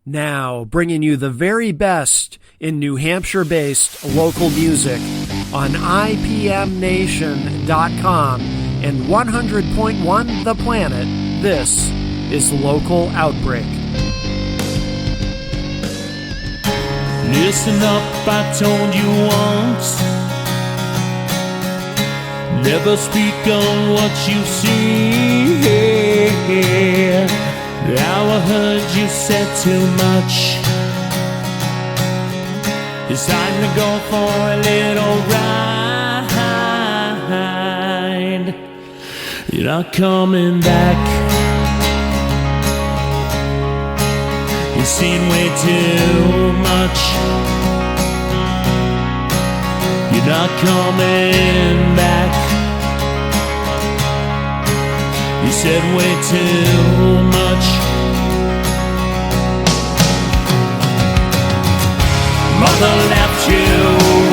Now, bringing you the very best in New Hampshire-based local music on IPMNation.com and 100.1 The Planet, this is Local Outbreak. Listen up, I told you once. Never speak on what you see. Now I heard you said too much. It's time to go for a little ride. You're not coming back. You've seen way too much. You're not coming back. You said way too much. Mother left you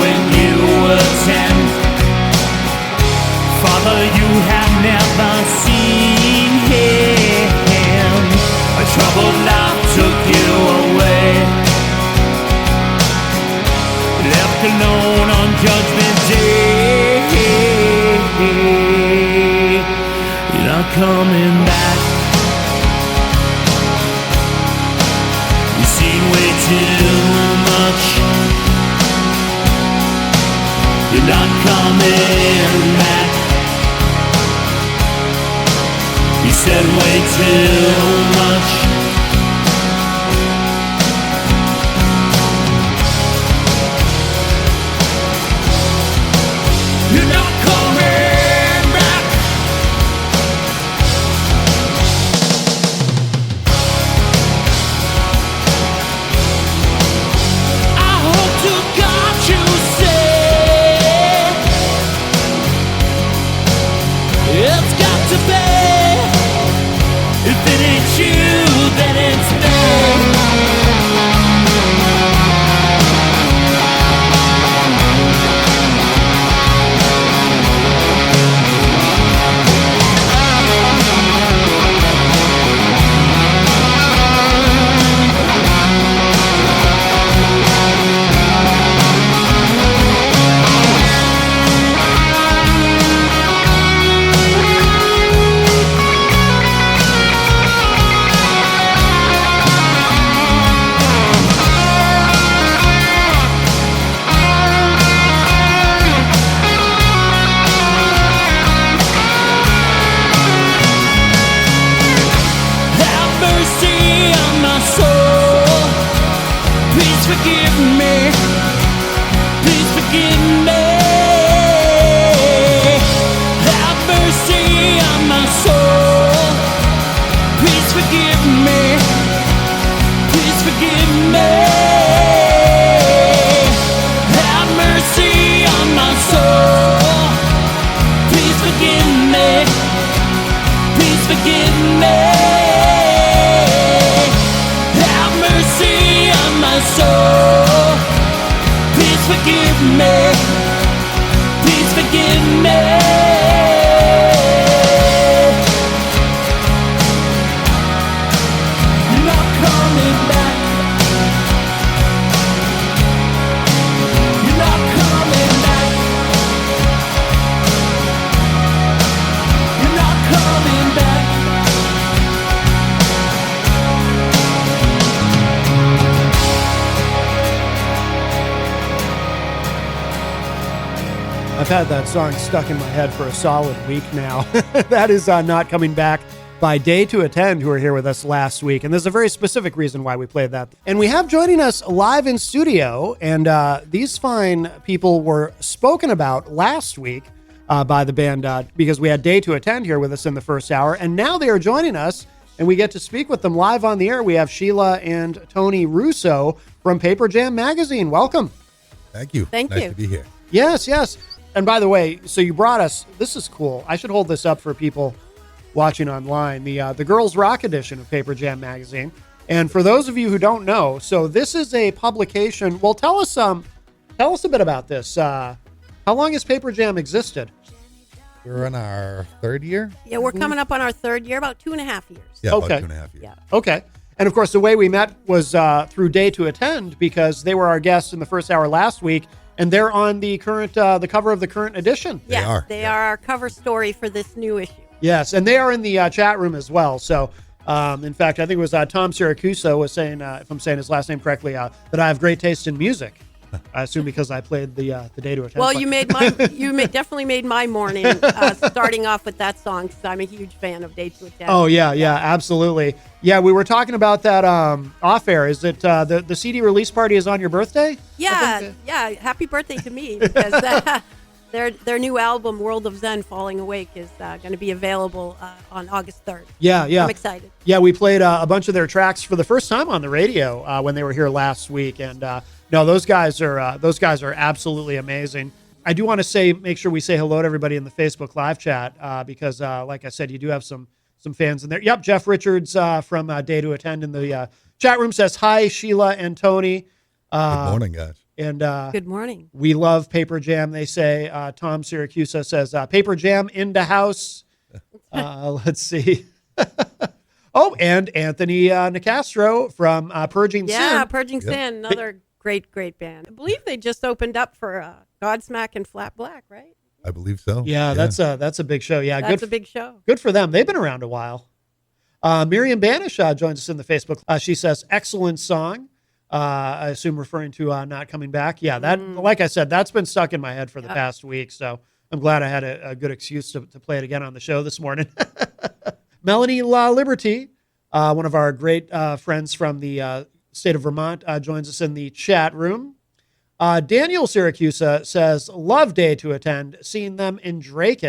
when you were 10. Father you have never seen him. A troubled life took you away. Left alone on Judgment Day. You're not coming back. You've seen way too much. You're not coming back. You said way too much. You're not coming back. I hope to God you say it's got to be. If it ain't you, then it's me. Forgive me, please forgive me. Have mercy on my soul. Please forgive me, please forgive me. Have mercy on my soul. Please forgive me, please forgive me. Have mercy on my soul. Please forgive me. Please forgive me. You're not coming back. You're not coming back. You're not coming back. I've had that song stuck in my head for a solid week now. That is Not Coming Back by Day to Attend, who were here with us last week. And there's a very specific reason why we played that. And we have joining us live in studio, and these fine people were spoken about last week by the band because we had Day to Attend here with us in the first hour. And now they are joining us, and we get to speak with them live on the air. We have Sheila and Tony Russo from Paperjam magazine. Welcome. Thank you. Thank nice you. to be here. Yes, yes. And by the way, so you brought us, this is cool. I should hold this up for people watching online, the Girls Rock edition of Paperjam magazine. And for those of you who don't know, so this is a publication. Well, tell us a bit about this. How long has Paperjam existed? We're in our third year. Yeah, we're coming up on our third year, about 2.5 years. Yeah, Okay. about 2.5 years. Yeah. Okay. And of course, the way we met was through Day to Attend, because they were our guests in the first hour last week, and they're on the current, the cover of the current edition. They are our cover story for this new issue. Yes, and they are in the chat room as well. So, in fact, I think it was Tom Siracusa was saying, if I'm saying his last name correctly, that I have great taste in music. I assume because I played the Day to Attend. Well, definitely made my morning starting off with that song, because I'm a huge fan of Day to Attend. Oh yeah, absolutely. Yeah, we were talking about that off air. Is it the CD release party is on your birthday? Yeah. Happy birthday to me, because their new album, World of Zen, Falling Awake, is going to be available on August 3rd. Yeah. I'm excited. Yeah, we played a bunch of their tracks for the first time on the radio when they were here last week, and no, those guys are absolutely amazing. I do want to make sure we say hello to everybody in the Facebook live chat because, like I said, you do have some fans in there. Yep, Jeff Richards from Day to Attend in the chat room says hi, Sheila and Tony. Good morning, guys. And good morning. We love Paperjam, they say. Tom Siracusa says Paperjam in the house. Let's see. Oh, and Anthony Nicastro from Purging Sin. Yeah, Purging Sin, another great band. I believe they just opened up for Godsmack and Flat Black, right? I believe so. Yeah, that's a big show. Yeah, that's a big show. Good for them. They've been around a while. Miriam Banish joins us in the Facebook. She says, excellent song. I assume referring to Not Coming Back. Yeah, that like I said, that's been stuck in my head for the past week. So I'm glad I had a good excuse to play it again on the show this morning. Melanie La Liberty, one of our great friends from the state of Vermont, joins us in the chat room. Daniel Siracusa says, love Day to Attend, seeing them in Drake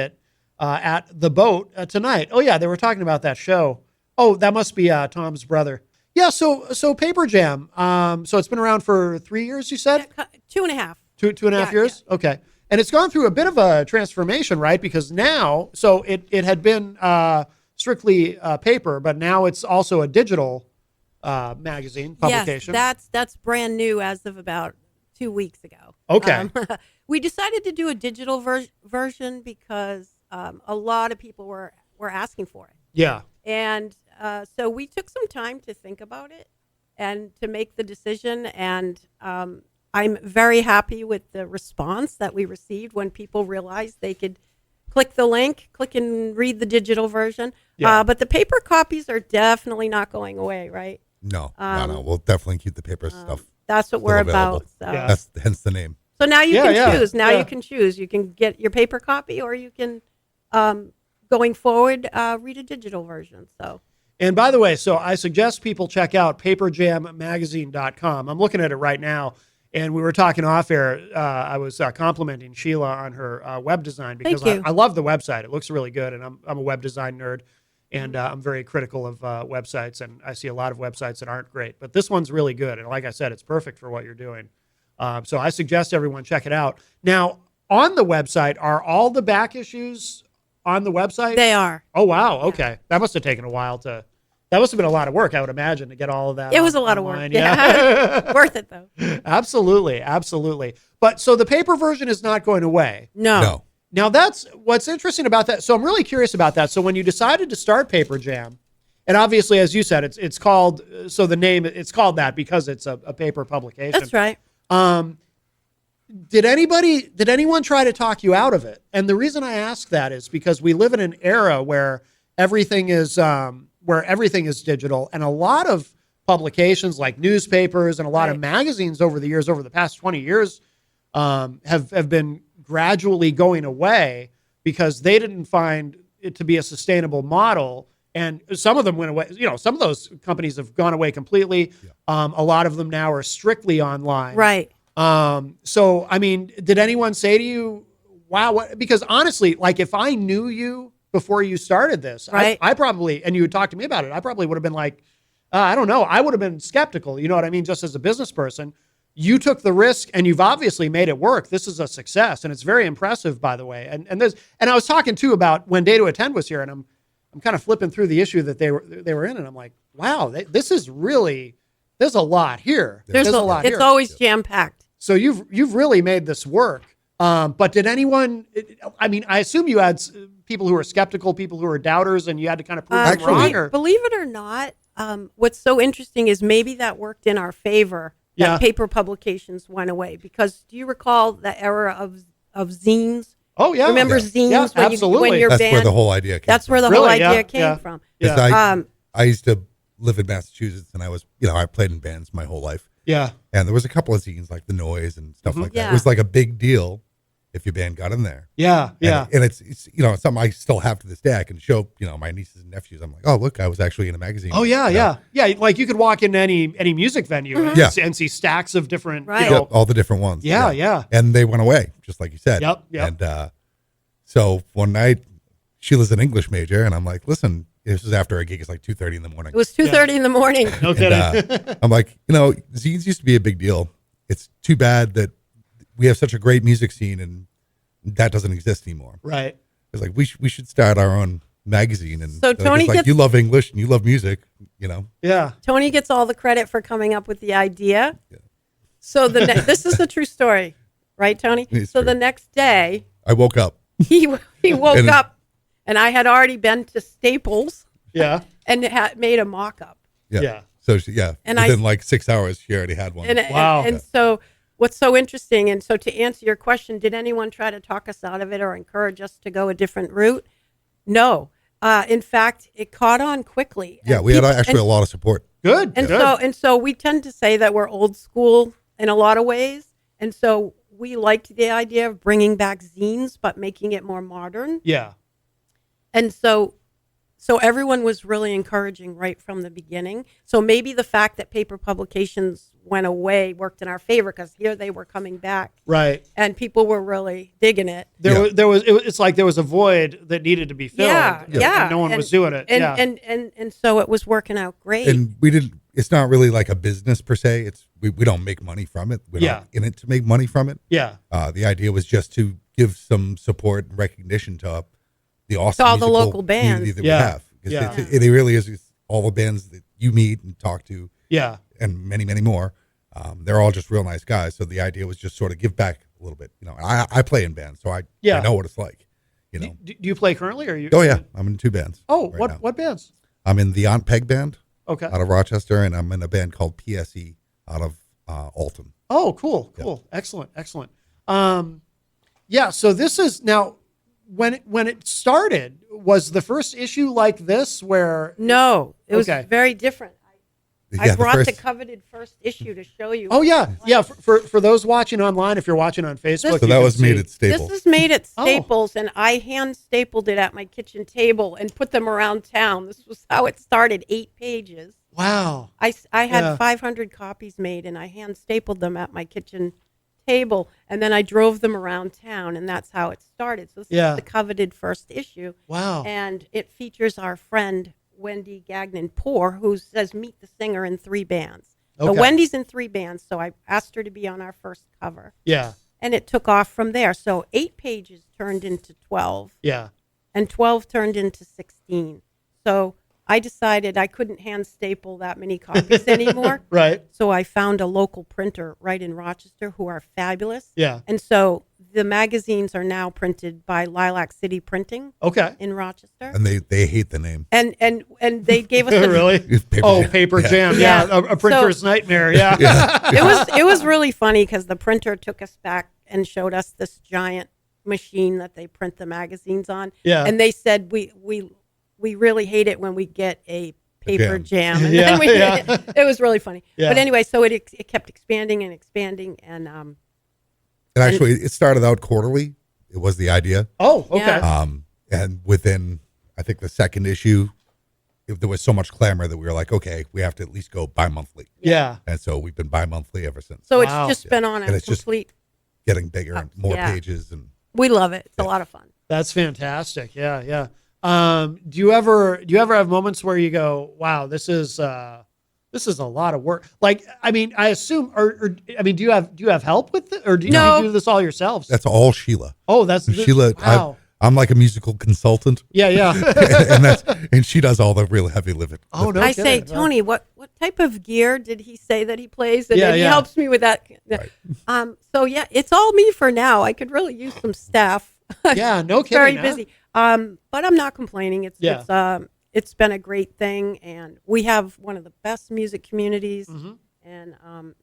at the boat tonight. Oh, yeah, they were talking about that show. Oh, that must be Tom's brother. Yeah, so Paperjam, so it's been around for 3 years, you said? Yeah, 2.5. Two and a half years? Yeah. Okay. And it's gone through a bit of a transformation, right? Because now, so it had been strictly paper, but now it's also a digital magazine publication. Yes, that's brand new as of about 2 weeks ago. Okay. We decided to do a digital version because a lot of people were asking for it. Yeah. And so we took some time to think about it and to make the decision. And I'm very happy with the response that we received when people realized they could click the link, click and read the digital version. Yeah. But the paper copies are definitely not going away, right? No. We'll definitely keep the paper stuff. That's what we're about. So. Yeah. That's hence the name. So now you can choose. Now you can choose. You can get your paper copy, or you can, going forward, read a digital version. So. And by the way, so I suggest people check out paperjammagazine.com. I'm looking at it right now, and we were talking off air. I was complimenting Sheila on her web design because I love the website. It looks really good, and I'm a web design nerd, and I'm very critical of websites, and I see a lot of websites that aren't great. But this one's really good, and like I said, it's perfect for what you're doing. So I suggest everyone check it out. Now, on the website, are all the back issues on the website? They are. Oh, wow. Okay. Yeah. That must have taken a while that must have been a lot of work, I would imagine, to get all of that. It was a lot of work. Yeah. Worth it, though. Absolutely. But so the paper version is not going away. No. Now, that's what's interesting about that. So I'm really curious about that. So when you decided to start Paperjam, and obviously, as you said, it's called, so the name, it's called that because it's a paper publication. That's right. Did anyone try to talk you out of it? And the reason I ask that is because we live in an era where everything is digital, and a lot of publications like newspapers and a lot of magazines over the past 20 years have been gradually going away because they didn't find it to be a sustainable model. And some of them went away. You know, some of those companies have gone away completely. Yeah. A lot of them now are strictly online. Right. So, I mean, did anyone say to you, wow, because honestly, like if I knew you before you started this, right. I probably, and you would talk to me about it, I probably would have been like, I don't know. I would have been skeptical. You know what I mean? Just as a business person, you took the risk and you've obviously made it work. This is a success, and it's very impressive, by the way. And I was talking too about when Day to Attend was here, and I'm kind of flipping through the issue that they were in, and I'm like, wow, this is really, there's a lot here. There's a lot. It's always jam-packed. So you've really made this work. But did anyone, I mean, I assume you had people who were skeptical, people who were doubters, and you had to kind of prove them wrong. Believe it or not, what's so interesting is maybe that worked in our favor. That Yeah. paper publications went away, because do you recall the era of zines? Oh yeah. Remember Yeah. zines Yeah, when absolutely. your That's band? where the whole idea came That's from. where the Really? whole idea Yeah, came yeah. from. 'Cause Yeah. I used to live in Massachusetts, and I was, I played in bands my whole life. Yeah. And there was a couple of zines like The Noise and stuff like that. Yeah. It was like a big deal if your band got in there. Yeah. Yeah. And it's it's something I still have to this day. I can show, my nieces and nephews. I'm like, oh, look, I was actually in a magazine. Oh yeah, You know? yeah. Like you could walk into any music venue and, Yeah. and see stacks of different, Right. Yep, all the different ones. Yeah, yeah. And they went away, just like you said. Yep, yep. And so one night, Sheila's an English major, and I'm like, listen, this was after a gig. It's like 2:30 in the morning. It was 2:30 in the morning. No And, kidding. I'm like, zines used to be a big deal. It's too bad that we have such a great music scene and that doesn't exist anymore. Right. It's like we should start our own magazine. And So Tony it's like gets- you love English and you love music, Yeah. Tony gets all the credit for coming up with the idea. So this is a true story, right, Tony? It's so true. the next day, I woke up. he woke And- up, and I had already been to Staples Yeah. and made a mock-up. Yeah. So And within like 6 hours, she already had one. Wow. And so what's so interesting, and so to answer your question, did anyone try to talk us out of it or encourage us to go a different route? No. In fact, it caught on quickly. yeah, And we had people- actually a lot of support. Good. and good. so we tend to say that we're old school in a lot of ways, and so we liked the idea of bringing back zines but making it more modern. Yeah. And so everyone was really encouraging right from the beginning. So maybe the fact that paper publications went away worked in our favor, because here they were coming back Right. and people were really digging it. It's like there was a void that needed to be filled. Yeah, and yeah. no one And- was doing it. And, yeah. and so it was working out great. And we didn't. It's not really like a business per se. It's we don't make money from it. We're Yeah. not in it to make money from it. yeah. The idea was just to give some support and recognition to the awesome To all the musical local bands. community that Yeah. we have. 'Cause Yeah. it really is all the bands that you meet and talk to, Yeah. and many, many more. They're all just real nice guys. So the idea was just sort of give back a little bit. I play in bands, so I know what it's like. Do you play currently, or you? Oh yeah, I'm in 2 bands. Oh, right now. what bands? I'm in the Aunt Peg band Okay. out of Rochester, and I'm in a band called PSE out of Alton. Oh, cool. Excellent. Yeah. So this is now when it started. Was the first issue like this where? no, it was Okay. very different. I Yeah, brought the first- coveted first issue to show you. Oh yeah, yeah. For those watching online, if you're watching on Facebook, So you that can was made see- at Staples. This is made at Oh. Staples, and I hand stapled it at my kitchen table and put them around town. This was how it started, 8 pages. Wow. I had Yeah. 500 copies made, and I hand stapled them at my kitchen table, and then I drove them around town, and that's how it started. So this Yeah. is the coveted first issue, Wow. and it features our friend Wendy Gagnon-Poor, who says meet the singer in 3 bands. So Okay. Wendy's in 3 bands, so I asked her to be on our first cover. Yeah. And it took off from there. So 8 pages turned into 12, Yeah. and 12 turned into 16. So I decided I couldn't hand staple that many copies anymore. Right. So I found a local printer right in Rochester who are fabulous. Yeah. And so the magazines are now printed by Lilac City Printing Okay. in Rochester. And they hate the name. And they gave us a, Really? Paper Oh, Jam. Paper Yeah. Jam. Yeah. Yeah. A printer's nightmare. Yeah. it was really funny because the printer took us back and showed us this giant machine that they print the magazines on. Yeah. And they said we really hate it when we get a paper jam. And Yeah, then yeah. it was really funny. Yeah. But anyway, so it kept expanding and expanding, and And actually, it started out quarterly. It was the idea. Oh, okay. Yeah. And within, I think, the second issue, there was so much clamor that we were like, okay, we have to at least go bi-monthly. Yeah. And so we've been bi-monthly ever since. so Wow. it's just been on And a it's just- complete. Getting bigger and more Yeah. pages. And We love it. It's a lot of fun. That's fantastic. Yeah. Yeah. Do you ever have moments where you go, wow, this is a lot of work? Like, I mean, I assume, or I mean, do you have help with it, or do you, No. do you do this all yourselves? that's all Sheila. Oh, that's Sheila, Wow. I'm like a musical consultant. Yeah. Yeah. and she does all the real heavy lifting. Oh, no. I say, kidding. Tony, what type of gear did he say that he plays? And Yeah, then he yeah. helps me with that. Right. So yeah, it's all me for now. I could really use some staff. Yeah. No kidding. Very huh? busy. But I'm not complaining. It's it's been a great thing, and we have one of the best music communities, and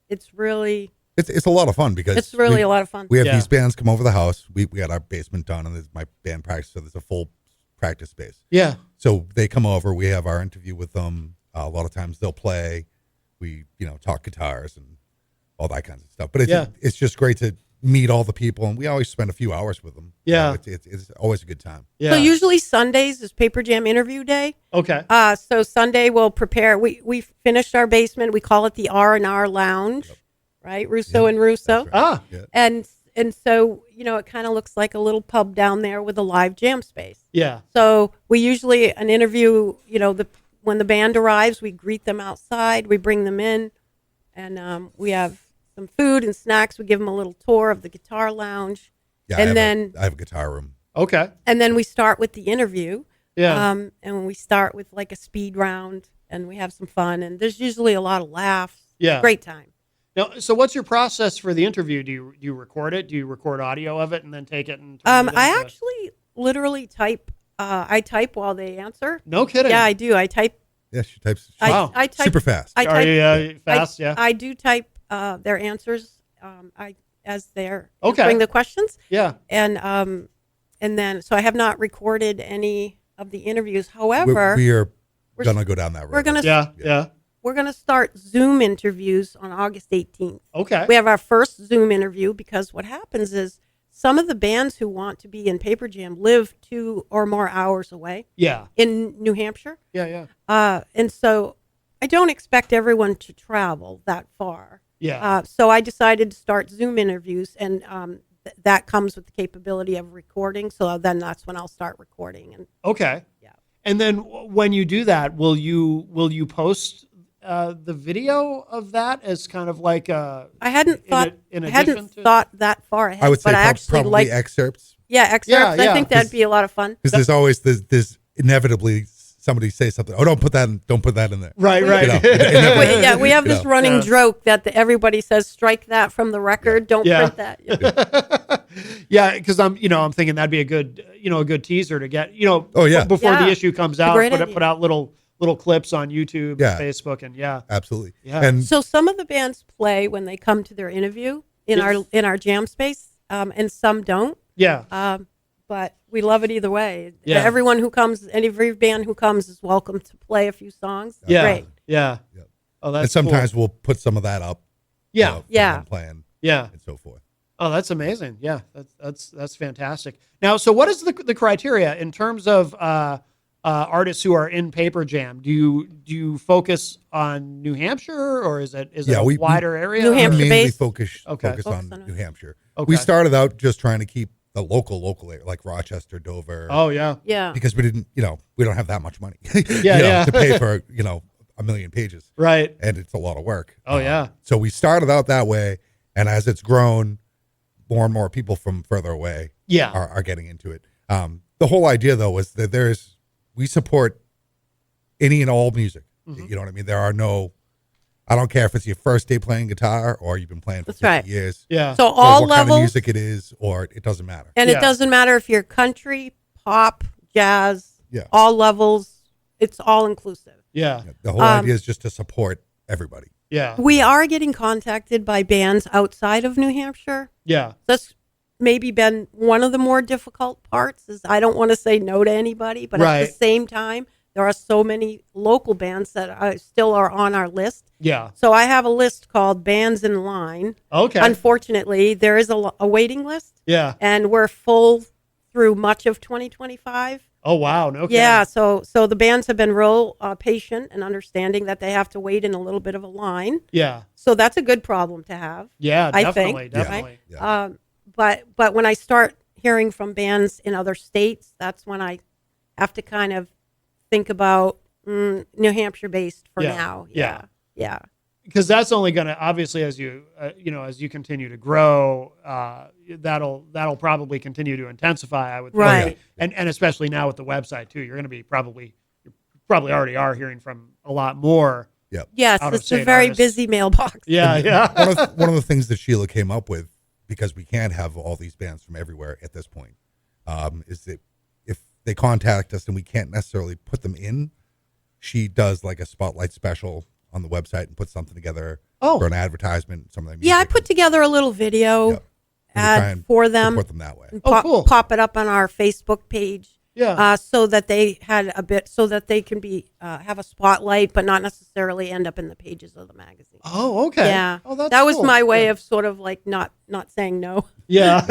it's really It's a lot of fun because it's really a lot of fun. We have Yeah. these bands come over the house. We got our basement done, and there's my band practice, so there's a full practice space. Yeah. So they come over. We have our interview with them. A lot of times they'll play. We talk guitars and all that kinds of stuff. But it's just great to meet all the people, and we always spend a few hours with them. Yeah. It's always a good time. Yeah. So usually Sundays is Paperjam interview day. Okay. So Sunday we'll prepare. We finished our basement. We call it the R&R Lounge, right? Russo and Russo. That's right. Ah. Yeah. And so it kind of looks like a little pub down there with a live jam space. Yeah. So we usually an interview. When the band arrives, we greet them outside. We bring them in, and we have some food and snacks. We give them a little tour of the guitar lounge, Yeah. and I have a guitar room. Okay. and then we start with the interview. Yeah. And we start with like a speed round, and we have some fun. And there's usually a lot of laughs. Yeah. Great time. Now, so what's your process for the interview? Do you record it? Do you record audio of it and then take it and turn it I into- actually literally type. I type while they answer. No kidding. Yeah, I do. I type. Yeah, she types Wow. I type super fast. I Are type. you fast? Yeah. I do type their answers. As they're Okay. answering the questions, Yeah. and then so I have not recorded any of the interviews. However, we are we're- gonna go down that road. we're gonna Yeah. Yeah. we're gonna start Zoom interviews on August 18th. Okay. We have our first Zoom interview because what happens is some of the bands who want to be in Paperjam live 2 or more hours away Yeah. in New Hampshire. Yeah. Yeah. And so I don't expect everyone to travel that far. Yeah. So I decided to start Zoom interviews, and that comes with the capability of recording. So then that's when I'll start recording. And Okay. Yeah. And then when you do that, will you post the video of that as kind of like a? I hadn't thought in I addition hadn't to- thought that far ahead. I would say but I actually probably like excerpts, excerpts. Yeah, I think that'd 'Cause- be a lot of fun. because there's always there's inevitably somebody say something. Oh, don't put that in there. Right. Right. We have this running Yeah. joke that everybody says, strike that from the record. Don't Yeah. print that. Yeah, because I'm thinking that'd be a good teaser to get Oh, yeah. before the Yeah. issue comes It's a out. great Put idea. out little clips on YouTube, Yeah. and Facebook, and yeah. Absolutely. Yeah. And So some of the bands play when they come to their interview in Yes. our jam space, and some don't. Yeah. But we love it either way. Yeah. Everyone who comes, every band who comes is welcome to play a few songs. Yeah. Great. Yeah. Yep. Oh, that's and sometimes cool. we'll put some of that up. Yeah. for Yeah. them playing Yeah. and so forth. Oh, that's amazing. Yeah. That's fantastic. Now, so what is the criteria in terms of artists who are in Paperjam? Do you focus on New Hampshire, or is it Yeah, a we- wider area? New or- Hampshire mainly based? focus Okay. focus Focus on on New Hampshire. Okay. We started out just trying to keep the local area, like Rochester, Dover. Oh yeah. Yeah. Because we didn't, we don't have that much money. Yeah. to pay for, a million pages. Right. And it's a lot of work. Oh, yeah. So we started out that way, and as it's grown, more and more people from further away Yeah. are getting into it. The whole idea, though, was that we support any and all music. Mm-hmm. You know what I mean? There are no, I don't care if it's your first day playing guitar or you've been playing for That's 50 right. years. Yeah. So or all what kind of levels, music it is, or it doesn't matter. and Yeah. it doesn't matter if you're country, pop, jazz, Yeah. all levels. It's all inclusive. Yeah. The whole idea is just to support everybody. Yeah. We are getting contacted by bands outside of New Hampshire. Yeah. That's maybe been one of the more difficult parts. Is I don't want to say no to anybody, but at Right. the same time, there are so many local bands that still are on our list. Yeah. So I have a list called Bands in Line. Okay. Unfortunately, there is a waiting list, Yeah. and we're full through much of 2025. Oh wow. No kidding. Yeah, so the bands have been real patient and understanding that they have to wait in a little bit of a line. Yeah. So that's a good problem to have. Yeah. I Definitely. think, Definitely. Yeah. But when I start hearing from bands in other states, that's when I have to kind of think about New Hampshire based for Yeah, now. yeah. Yeah. Because that's only going to obviously as you as you continue to grow, that'll probably continue to intensify. I would think. Right. And especially now with the website too, you're going to be probably already are hearing from a lot more. Yes, Out of it's a state very artists. busy mailbox. Yeah. Yeah. One of the things that Sheila came up with, because we can't have all these bands from everywhere at this point, is that if they contact us and we can't necessarily put them in she does like a spotlight special on the website and puts something together Oh. for an advertisement. Some of them. Yeah, I put together a little video Yep. And we try ad and for them. Support them that way. And Oh, cool. Pop it up on our Facebook page. Yeah. So that they had a bit, so that they can be have a spotlight, but not necessarily end up in the pages of the magazine. Oh, okay. Yeah, Oh, that's that was cool. my way Yeah. of sort of like not saying no. Yeah.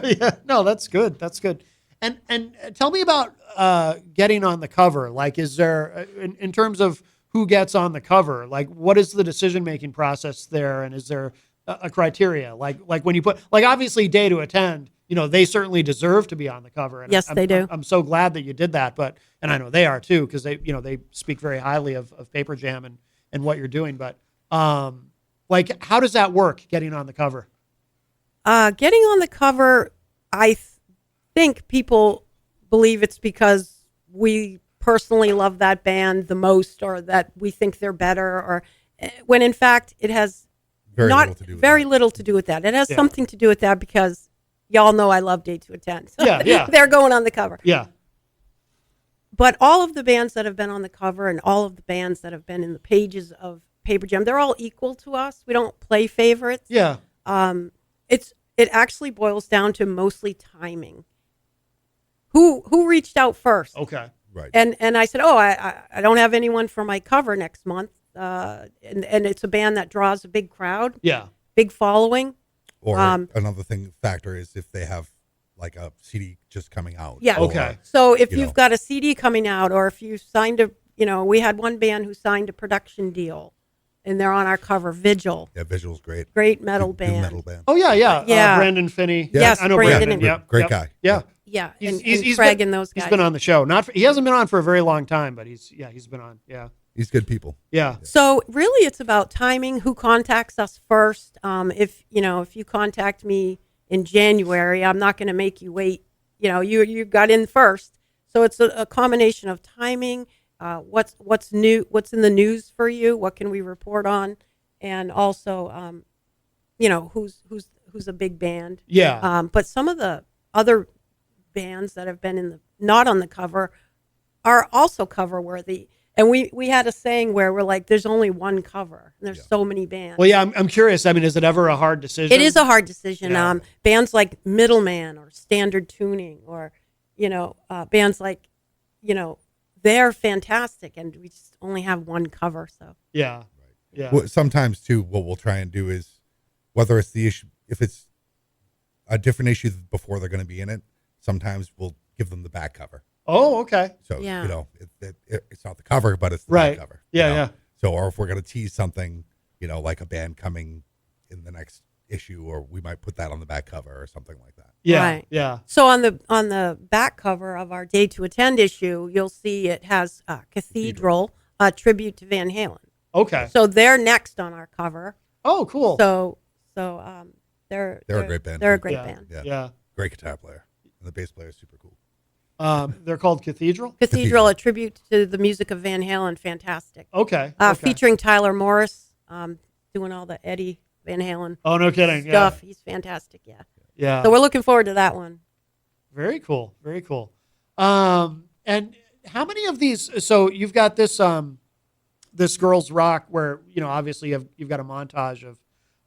Yeah. No, that's good. That's good. And tell me about getting on the cover. Like, is there in terms of who gets on the cover? Like, what is the decision making process there? And is there a criteria? Like when you put, like, obviously Day to Attend, you know, they certainly deserve to be on the cover. And Yes, they do. I'm so glad that you did that. But, and I know they are too, because they, you know, they speak very highly of Paperjam and what you're doing. But like, how does that work, getting on the cover? Getting on the cover, I think people believe it's because we personally love that band the most, or that we think they're better, or when in fact it has Very not little to do with very that. little to do with that. It has Yeah. something to do with that because y'all know I love Day to Attend. So Yeah. they're going on the cover. Yeah. But all of the bands that have been on the cover and all of the bands that have been in the pages of Paperjam, they're all equal to us. We don't play favorites. Yeah. It actually boils down to mostly timing. Who reached out first? Okay. Right. And I said, oh, I don't have anyone for my cover next month. And it's a band that draws a big crowd, Yeah. big following. Or another factor is if they have like a CD just coming out. Yeah. Or, Okay. So if You you've know. got a CD coming out, or if you signed we had one band who signed a production deal, and they're on our cover, Vigil, Yeah, Visual's great. great metal Good band. metal band. Oh yeah, yeah. Yeah. Brandon Finney. Yeah. Yes, I know Brandon Brandon. and- Yep. Great yep. guy. Yeah. Yeah, He's- and he's Craig been- and those guys. He's been on the show. He hasn't been on for a very long time, but he's been on. Yeah. He's good people. Yeah. So really, it's about timing. Who contacts us first? If you contact me in January, I'm not going to make you wait. You got in first. So it's a combination of timing. What's new? What's in the news for you? What can we report on? And also, who's a big band. Yeah. But some of the other bands that have been not on the cover are also cover worthy. And we had a saying where we're like, there's only one cover, and there's so many bands. Well, yeah. I'm curious. I mean, is it ever a hard decision? It is a hard decision. Yeah. Bands like Middleman or Standard Tuning, or bands like, they're fantastic, and we just only have one cover. So Yeah. Yeah. Well, sometimes too, what we'll try and do is, whether it's the issue, if it's a different issue before they're going to be in it, sometimes we'll give them the back cover. Oh, okay. So Yeah. it's not the cover, but it's the Right. back cover. Yeah, you know? yeah. So, or if we're going to tease something, like a band coming in the next issue, or we might put that on the back cover or something like that. Yeah. Right. Yeah. So on the back cover of our Day to Attend issue, you'll see it has Cathedral, a tribute to Van Halen. Okay. So they're next on our cover. Oh, cool. So they're a great band, They're a too. great yeah. band. Yeah. Yeah. Great guitar player, and the bass player is super cool. They're called Cathedral. Cathedral, a tribute to the music of Van Halen, fantastic. Okay. Okay. Featuring Tyler Morris, doing all the Eddie Van Halen Oh, no kidding. stuff. He's fantastic. Yeah. Yeah. Yeah. So we're looking forward to that one. Very cool. Very cool. And how many of these? So you've got this this Girls Rock, where obviously you've got a montage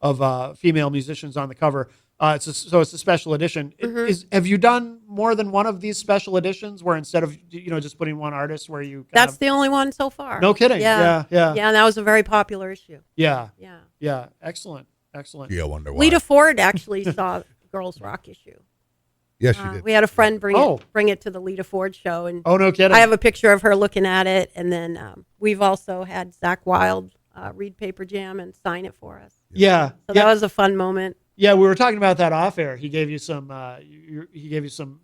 of female musicians on the cover. It's a special edition. Mm-hmm. Have you done more than one of these special editions where instead of just putting one artist, where you That's the only one so far. no kidding. Yeah. Yeah, and that was a very popular issue. Yeah. Yeah. Yeah. Excellent. Gee, I wonder why. Lita Ford actually saw Girls Rock issue. Yes, she did. We had a friend bring Oh. it to the Lita Ford show, and Oh, no kidding. I have a picture of her looking at it. And then we've also had Zach Wilde read Paperjam and sign it for us. Yeah. So yeah. that was a fun moment. Yeah, we were talking about that off air. He gave you some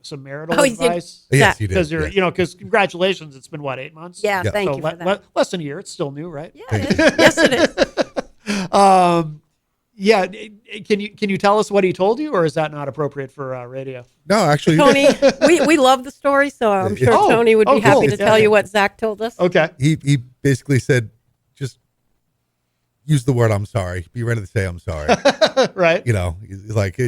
some marital Oh, he did. advice. Yes, he did. Because you're, yes. Because congratulations, it's been what, 8 months? Yeah, Yeah. thank So you for that. less than a year. It's still new, right? Yeah, it is. Yes, it is. Yeah. Can you tell us what he told you, or is that not appropriate for radio? No, actually, Tony, we love the story, so I'm sure Oh, Tony would be cool. happy to Yeah. tell you what Zach told us. Okay. he basically said, just use the word "I'm sorry." Be ready to say "I'm sorry." Right. He's like,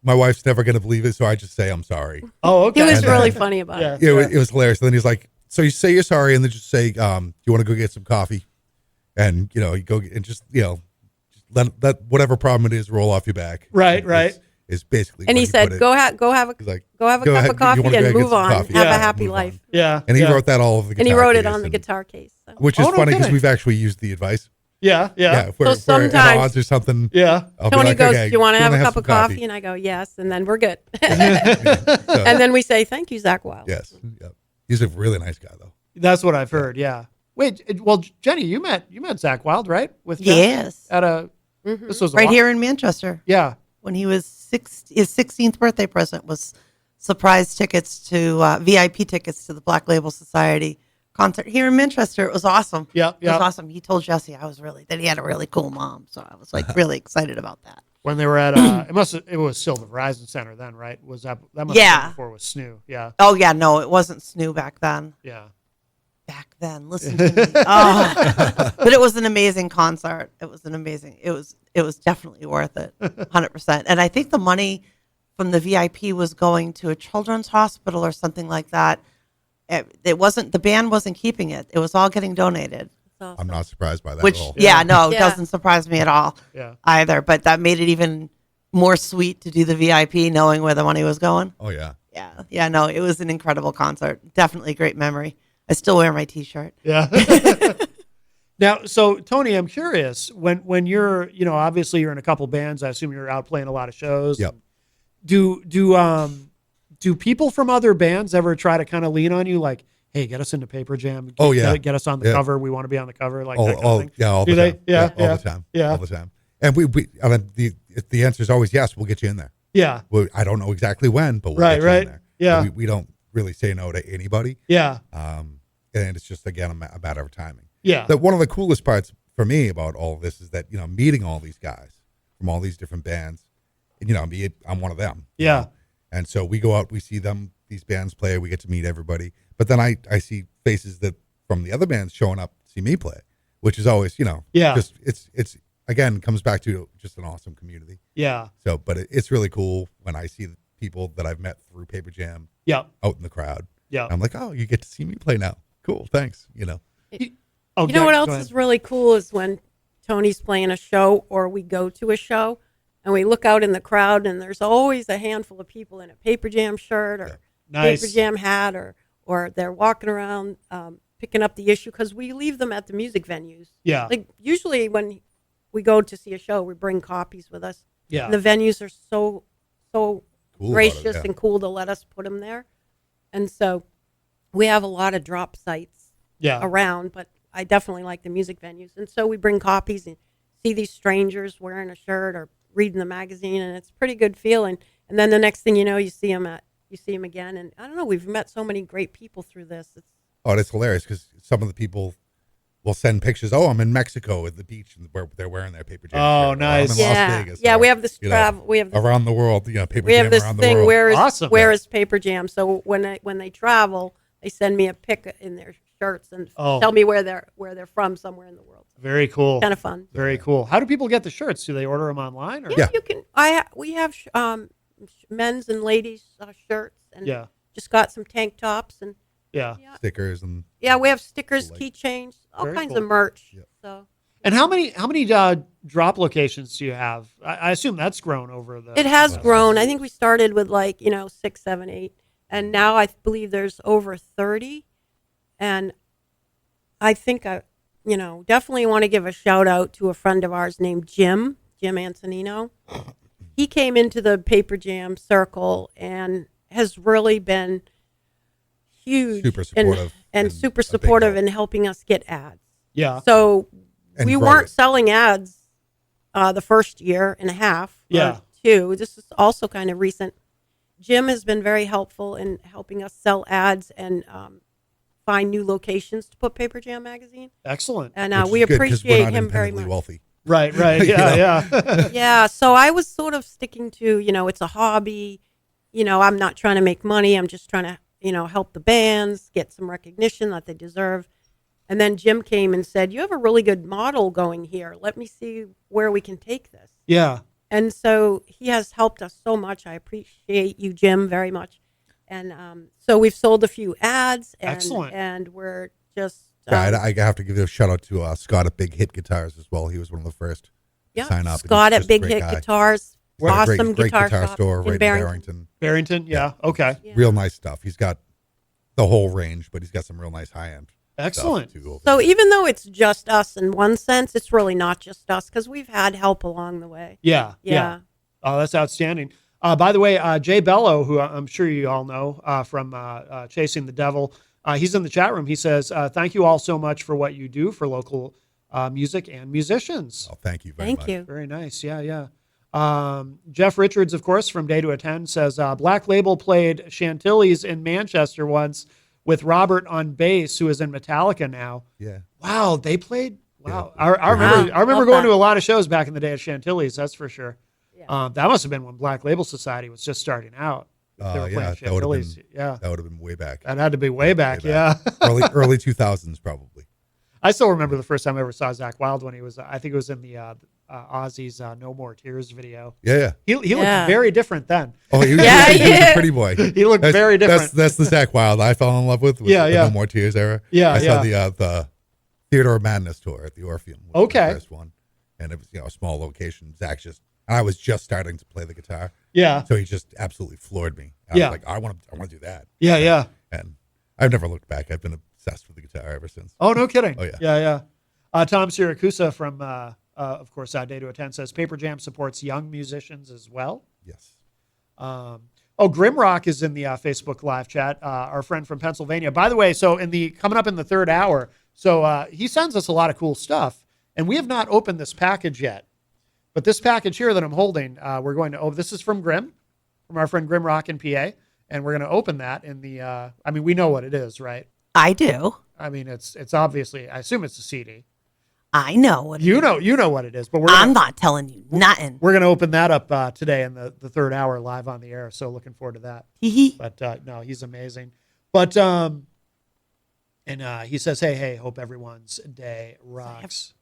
my wife's never going to believe it, so I just say I'm sorry. Oh, okay. He was And, really funny about yeah. it. It was hilarious. And then he's like, So you say you're sorry, and then just say, "Do you want to go get some coffee?" And you go and just just let whatever problem it is roll off your back. Right, right. Is basically. And what he said, put it. "Go have a He's like, go have a "Go cup ahead, of you coffee wanna go and ahead and move get some on. coffee?" Have Yeah, a happy move on. life." Yeah. And he yeah. wrote that all over the guitar And he wrote it case, on the and- guitar case. So. which is Oh, no funny because kidding. we've actually used the advice. Yeah. Yeah, if we're at sometimes- odds or something. Yeah. I'll be Tony like, goes, "Okay, "Do you want to have wanna a cup some of coffee?" And I go, "Yes," and then we're good. So, And then we say, "Thank you, Zach Wild." yes, yep. He's a really nice guy though. That's what I've heard. Yeah. Wait. Well, Jenny, you met Zach Wild, right? With Jeff Yes. At a. Mm-hmm. This was a Right while- here in Manchester. Yeah. When he was his 16th birthday present was surprise tickets to VIP tickets to the Black Label Society concert here in Manchester. It was awesome. Yeah, It was yeah. awesome. He told Jesse that he had a really cool mom. So I was like really excited about that. When they were at it was still the Verizon Center then, right? Was that must have Yeah. been before it was Snoo. Yeah. Oh yeah, no, it wasn't Snoo back then. Yeah. Back then, listen to me. Oh. But it was an amazing concert. It was definitely worth it, 100%. And I think the money from the VIP was going to a children's hospital or something like that. It wasn't, the band wasn't keeping it. It was all getting donated. So, I'm not surprised by that Which, at all. yeah, no, it Yeah. doesn't surprise me at all Yeah. either. But that made it even more sweet to do the VIP, knowing where the money was going. Oh yeah. Yeah, no, it was an incredible concert. Definitely a great memory. I still wear my T-shirt. Yeah. Now, so Tony, I'm curious when you're, obviously you're in a couple bands. I assume you're out playing a lot of shows. Yep. Do people from other bands ever try to kind of lean on you, like, hey, get us into Paperjam? Oh, yeah. Get us on the Yeah. cover. We want to be on the cover, like All, that kind all of thing. yeah, all Do the they? time. Yeah, all yeah. the time. Yeah. All the time. And I mean, the answer is always yes. We'll get you in there. Yeah. I don't know exactly when, but we'll Right, get you right. in there. Yeah. We don't really say no to anybody. Yeah. And it's just again a matter of timing. Yeah. One of the coolest parts for me about all of this is that meeting all these guys from all these different bands, and I'm one of them. you Yeah. know? And so we go out, we see these bands play, we get to meet everybody. But then I see faces that from the other bands showing up to see me play, which is always Yeah. just it's again comes back to just an awesome community. Yeah. So, but it's really cool when I see the people that I've met through Paperjam Yeah. out in the crowd. Yeah. I'm like, oh, you get to see me play now. Cool, thanks. Oh, You know what go else ahead. is really cool is when Tony's playing a show or we go to a show and we look out in the crowd and there's always a handful of people in a Paperjam shirt or Nice. Paperjam hat or they're walking around picking up the issue because we leave them at the music venues. Yeah. Like usually when we go to see a show, we bring copies with us. Yeah. And the venues are so Cool about it, gracious yeah. and cool to let us put them there. And so we have a lot of drop sites Yeah. around, but I definitely like the music venues. And so we bring copies and see these strangers wearing a shirt or reading the magazine, and it's a pretty good feeling. And then the next thing you know, you see them again. And I don't know, we've met so many great people through this. Oh, it's hilarious because some of the people will send pictures. Oh, I'm in Mexico at the beach, and where they're wearing their Paperjam. Oh, shirt. Or nice. I'm in Las Yeah. Vegas. Yeah, or, we have this you know, travel. We have this, around the world. Paperjam we have this around the thing. world. Where is Awesome. Paperjam? So when they travel, they send me a pic in their shirts and Oh. tell me where they're from somewhere in the world. Very cool. Kind of fun. Very cool. How do people get the shirts? Do they order them online? Or? Yeah. You can. We have men's and ladies shirts, and Yeah. just got some tank tops, and Yeah. Stickers and yeah, we have stickers, Like- keychains, all Very kinds cool. of merch. Yep. So And how many drop locations do you have? I assume that's grown over the. it has last grown. couple I think we started with 6, 7, 8, and now I believe there's over 30. And I think definitely want to give a shout out to a friend of ours named Jim Antonino. He came into the Paperjam circle and has really been huge Super supportive and and super a big supportive help. in helping us get ads. Yeah. So And we grow weren't it. selling ads the first year and a half Yeah. or two. This is also kind of recent. Jim has been very helpful in helping us sell ads and find new locations to put Paperjam magazine. Excellent. And which we is good 'cause we're appreciate not him very independently much. wealthy. Right. Right. You Yeah. know? Yeah. Yeah, so I was sort of sticking to, it's a hobby. I'm not trying to make money. I'm just trying to, help the bands get some recognition that they deserve. And then Jim came and said, "You have a really good model going here. Let me see where we can take this." Yeah. And so he has helped us so much. I appreciate you, Jim, very much. And so we've sold a few ads. And, Excellent. And we're just. Yeah, I have to give a shout out to Scott at Big Hit Guitars as well. He was one of the first to sign up. Scott He's at just a Big great Hit guy. Guitars. What a Awesome great guitar shop store in right in Barrington. Barrington, yeah. Okay. Yeah. Real nice stuff. He's got the whole range, but he's got some real nice high end. Excellent. So even though it's just us in one sense, it's really not just us because we've had help along the way. Yeah. Oh, that's outstanding. By the way, Jay Bello, who I'm sure you all know from Chasing the Devil, he's in the chat room. He says, thank you all so much for what you do for local music and musicians. Oh, thank you very much. Thank you. Very nice. Yeah. Jeff Richards, of course, from Day to Attend says, Black Label played Chantilly's in Manchester once with Robert on bass, who is in Metallica now. Yeah. Wow, they played. Wow. Yeah. I remember Love going that. to a lot of shows back in the day at Chantilly's, that's for sure. Yeah. That must have been when Black Label Society was just starting out. If they were playing That would Chantilly's. have been way back. That had to be way back. Yeah. early 2000s probably. I still remember the first time I ever saw Zach Wilde when he was, I think it was in the Ozzy's No More Tears video. Yeah. He looked Yeah. very different then. Oh, he was, Yeah, he was yeah. a pretty boy. He looked very different. That's the Zach Wilde I fell in love with. Was Yeah, the yeah. No More Tears era. Yeah, I saw yeah. the Theater of Madness tour at the Orpheum. Was Okay. the first one, and it was a small location. I was just starting to play the guitar, Yeah. so he just absolutely floored me. I Yeah. was like, I want to do that. Yeah. And I've never looked back. I've been obsessed with the guitar ever since. Oh, no kidding. Oh, yeah. Yeah. Tom Siracusa from, of course, Day to Attend says Paperjam supports young musicians as well. Yes. Grimrock is in the Facebook live chat. Our friend from Pennsylvania. By the way, so coming up in the third hour, so he sends us a lot of cool stuff, and we have not opened this package yet. But this package here that I'm holding, we're going to. This is from Grim, from our friend Grimrock in PA, and we're going to open that in the. We know what it is, right? I do. It's obviously. I assume it's a CD. I know what it You is. know what it is, but I'm not telling you nothing. we're going to open that up today in the third hour live on the air. So looking forward to that. Hee. But no, he's amazing. But he says, hey, hope everyone's day rocks.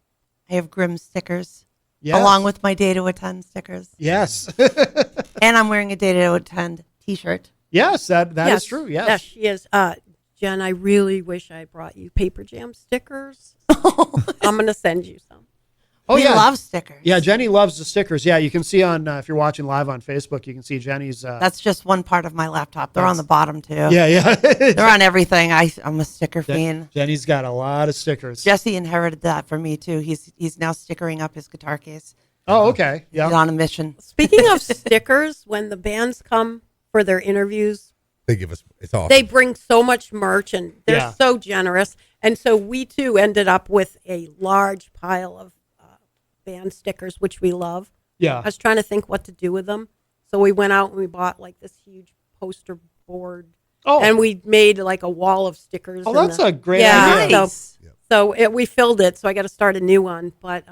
I have Grimm stickers Yes. along with my Day to Attend stickers. Yes. And I'm wearing a Day to Attend t-shirt. Yes, that is true. Yes, Yes. she is. Jen, I really wish I brought you Paperjam stickers. I'm going to send you some. Oh, We yeah. love stickers. Yeah, Jenny loves the stickers. Yeah, you can see on, if you're watching live on Facebook, you can see Jenny's. That's just one part of my laptop. They're on the bottom too. Yeah. They're on everything. I'm a sticker fiend. Jenny's got a lot of stickers. Jesse inherited that from me too. He's now stickering up his guitar case. Oh, okay. He's Yeah. on a mission. Speaking of stickers, when the bands come for their interviews, They give us. It's awesome. they bring so much merch and they're Yeah. so generous. And so we too ended up with a large pile of band stickers, which we love. Yeah. I was trying to think what to do with them. So we went out and we bought like this huge poster board. Oh. And we made like a wall of stickers. Oh, in that's the- a great yeah, idea. Nice. we filled it. So I got to start a new one. But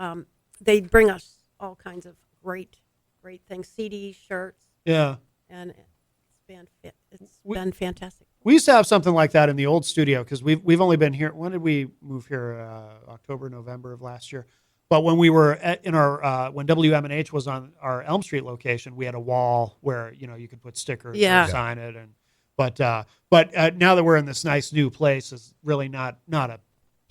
they bring us all kinds of great things, CDs, shirts, Yeah. and it's been fantastic. We used to have something like that in the old studio because we've only been here. When did we move here? October, November of last year. But when we were in our when WMNH was on our Elm Street location, we had a wall where you could put stickers, Yeah. and sign it, and but now that we're in this nice new place, is really not a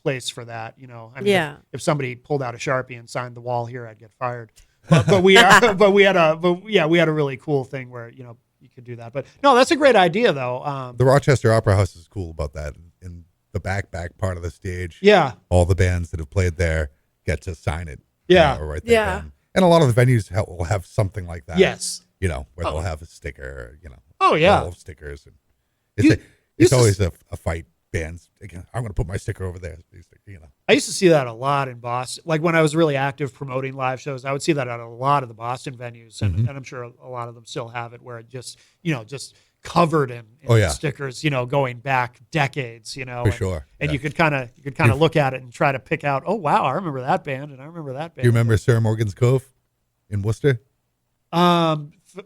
place for that. Yeah. If somebody pulled out a Sharpie and signed the wall here, I'd get fired. But we we had a really cool thing where you could do that. But no, that's a great idea though. The Rochester Opera House is cool about that. In the back part of the stage, Yeah. all the bands that have played there get to sign it. Yeah. Or right there. Yeah. And a lot of the venues will have something like that. Yes. Where they'll have a sticker. Oh, yeah. all of stickers. And You- it's used to always a fight. Bands again. I'm going to put my sticker over there. I used to see that a lot in Boston. Like when I was really active promoting live shows, I would see that at a lot of the Boston venues, and I'm sure a lot of them still have it, where it just covered in Oh, yeah. stickers, going back decades, For sure. And Yeah. you could kind of look at it and try to pick out, oh wow, I remember that band, and I remember that band. Do you remember Sarah Morgan's Cove in Worcester?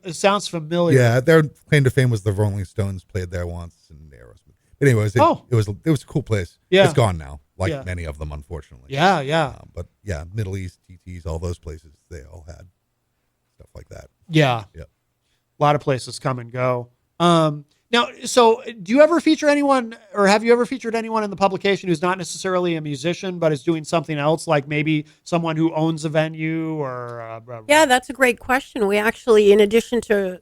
It sounds familiar. Yeah, their claim to fame was the Rolling Stones played there once, and Aerosmith. But anyways, it was a cool place. Yeah. It's gone now, like Yeah. many of them, unfortunately. Yeah. But yeah, Middle East, TTs, all those places, they all had stuff like that. Yeah. Yep. A lot of places come and go. Now, so do you ever feature anyone, or have you ever featured anyone in the publication who's not necessarily a musician, but is doing something else, like maybe someone who owns a venue or? Yeah, that's a great question. We actually, in addition to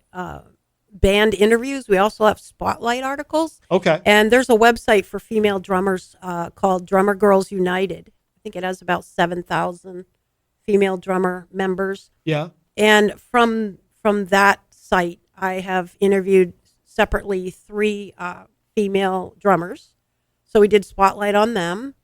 band interviews, we also have spotlight articles. Okay. And there's a website for female drummers called Drummer Girls United. I think it has about 7,000 female drummer members. Yeah. And from that site, I have interviewed separately 3 female drummers. So we did spotlight on them.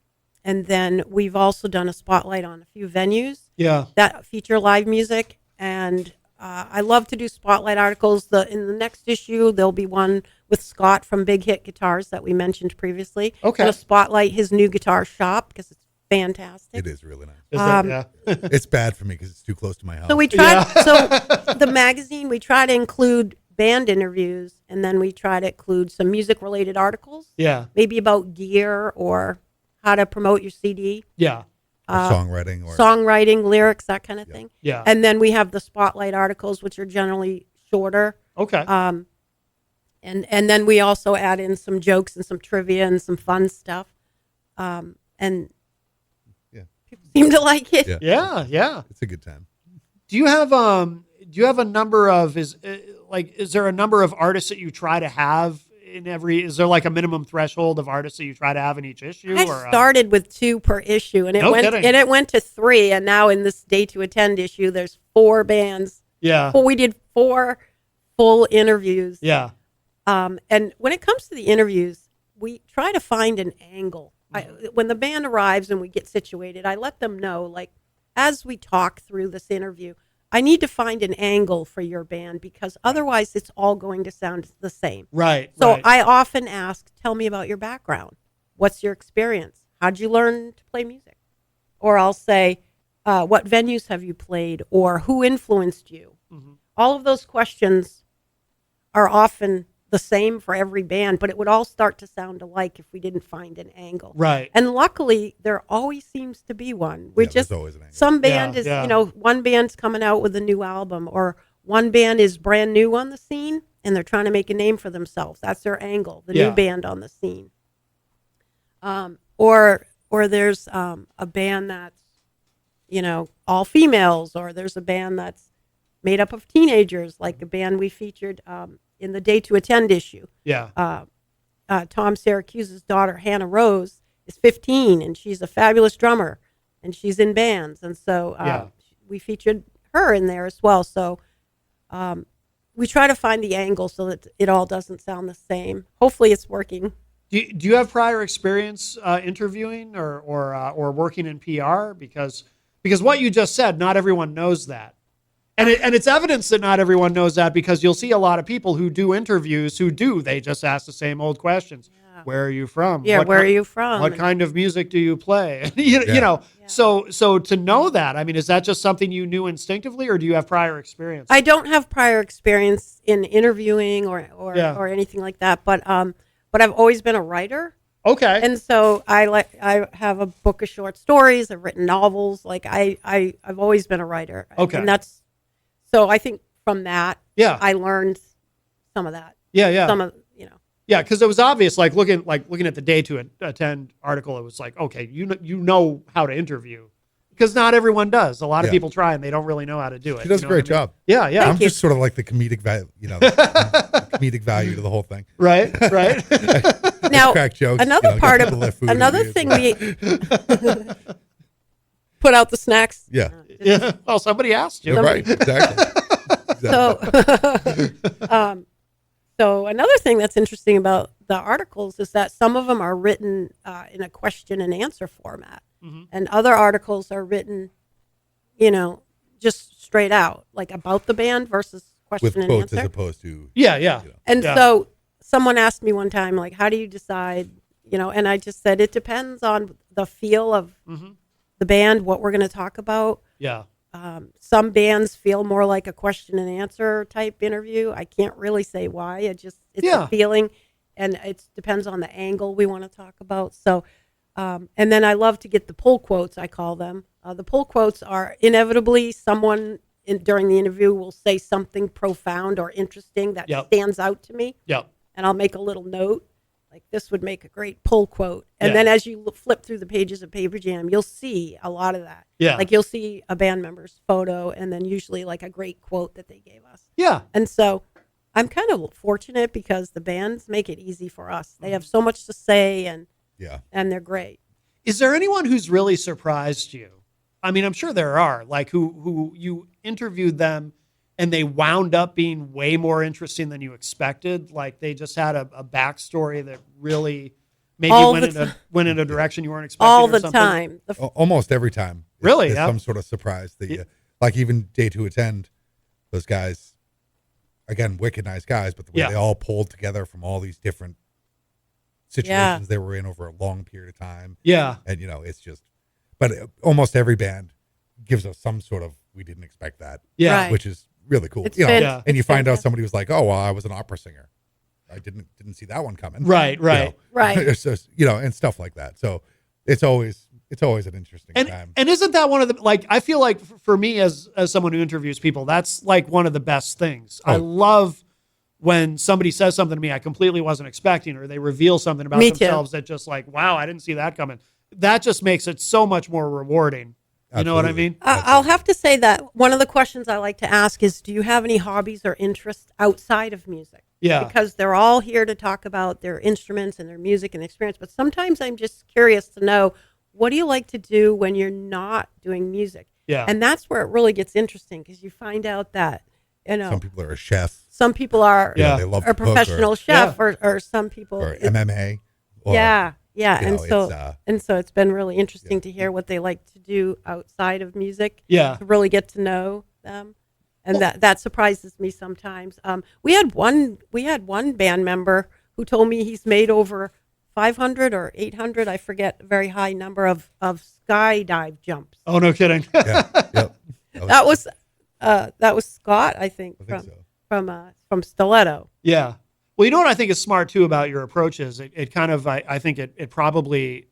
And then we've also done a spotlight on a few venues that feature live music. And I love to do spotlight articles. In the next issue, there'll be one with Scott from Big Hit Guitars that we mentioned previously. Okay. Going to spotlight his new guitar shop because it's fantastic. It is really nice. Is It's bad for me because it's too close to my house. So we tried. So the magazine, we try to include band interviews, and then we try to include some music-related articles. Yeah. Maybe about gear or how to promote your CD. Yeah. Or Songwriting, lyrics, that kind of thing. Yeah. And then we have the spotlight articles, which are generally shorter. Okay. And then we also add in some jokes and some trivia and some fun stuff. And people seem to like it. Yeah. It's a good time. Do you have a number of is there a number of artists that you try to have in every? Is there like a minimum threshold of artists that you try to have in each issue? I started with 2 per issue, and it went to 3, and now in this Day to Attend issue, there's 4 bands. Yeah. Well, we did 4 full interviews. Yeah. And when it comes to the interviews, we try to find an angle. When the band arrives and we get situated, I let them know, like, as we talk through this interview, I need to find an angle for your band because otherwise it's all going to sound the same. Right. So right. I often ask, tell me about your background. What's your experience? How'd you learn to play music? Or I'll say, what venues have you played? Or who influenced you? Mm-hmm. All of those questions are often the same for every band, but it would all start to sound alike if we didn't find an angle. Right. And luckily, there always seems to be one. There's always an angle. Some band is, one band's coming out with a new album, or one band is brand new on the scene and they're trying to make a name for themselves. That's their angle, the new band on the scene. Or there's a band that's, all females, or there's a band that's made up of teenagers, like a band we featured in the Day to Attend issue. Yeah. Tom Syracuse's daughter, Hannah Rose, is 15, and she's a fabulous drummer, and she's in bands. And so we featured her in there as well. So we try to find the angle so that it all doesn't sound the same. Hopefully it's working. Do you have prior experience interviewing or working in PR? Because what you just said, not everyone knows that. And it's evidence that not everyone knows that, because you'll see a lot of people who do interviews they just ask the same old questions. Yeah. Where are you from? Yeah, where are you from? What kind of music do you play? You know, so to know that, I mean, is that just something you knew instinctively, or do you have prior experience? I don't have prior experience in interviewing or anything like that, but I've always been a writer. Okay. And so I have a book of short stories. I've written novels. Like I've always been a writer. Okay. And so I think from that, I learned some of that. Yeah. Some of, Yeah, because it was obvious, like looking at the Day to Attend article, it was like, okay, you know how to interview, because not everyone does. A lot of people try and they don't really know how to do it. She does a great job. Yeah. I'm just sort of like the comedic value, the comedic value to the whole thing. Right. Now, crack jokes. Another thing we put out the snacks. Yeah. Well, somebody asked you. Right. Exactly. So another thing that's interesting about the articles is that some of them are written in a question and answer format, and other articles are written, just straight out, like about the band versus question with and quotes answer. as opposed to And so someone asked me one time, like, how do you decide? And I just said it depends on the feel of the band, what we're going to talk about. Yeah. Some bands feel more like a question and answer type interview. I can't really say why. It's a feeling, and it depends on the angle we want to talk about. So, and then I love to get the pull quotes, I call them. The pull quotes are inevitably someone during the interview will say something profound or interesting that stands out to me. Yep. and I'll make a little note. Like this would make a great pull quote. And Yeah. then as you flip through the pages of Paperjam, you'll see a lot of that. Yeah. Like you'll see a band member's photo and then usually like a great quote that they gave us. Yeah. And so I'm kind of fortunate because the bands make it easy for us. They have so much to say and they're great. Is there anyone who's really surprised you? I mean, I'm sure there are, like who you interviewed them and they wound up being way more interesting than you expected. Like they just had a backstory that really maybe went in a direction you weren't expecting. All or the something. time. Almost every time. Really? There's Yeah. some sort of surprise that you, like even Day to Attend, those guys, again, wicked nice guys, but the way they all pulled together from all these different situations they were in over a long period of time. Yeah. And, it's just, but almost every band gives us some sort of, we didn't expect that. Yeah. Right. Which is really cool. It's And you it's find out fantastic. somebody was like, oh, well, I was an opera singer. I didn't see that one coming. Right. Right. Right. It's just, and stuff like that. So it's always an interesting time. And isn't that one of the, like, I feel like for me as someone who interviews people, that's like one of the best things. I love when somebody says something to me I completely wasn't expecting, or they reveal something about Me too. themselves that just like, wow, I didn't see that coming. That just makes it so much more rewarding. You know what I Absolutely. mean? I'll have to say that one of the questions I like to ask is, do you have any hobbies or interests outside of music? Yeah. Because they're all here to talk about their instruments and their music and experience. But sometimes I'm just curious to know, what do you like to do when you're not doing music? Yeah. And that's where it really gets interesting because you find out that, Some people are a chef. some people are Yeah. They love a to cook, professional chef or some people. or MMA. Or, Yeah. you And know, so it's been really interesting to hear what they like to do outside of music. Yeah. To really get to know them. And that surprises me sometimes. We had one band member who told me he's made over 500 or 800, I forget, a very high number of skydive jumps. Oh, no kidding. Yep. That was Scott, I think, I think from Stiletto. Yeah. Well, you know what I think is smart too about your approach is it kind of, I think it probably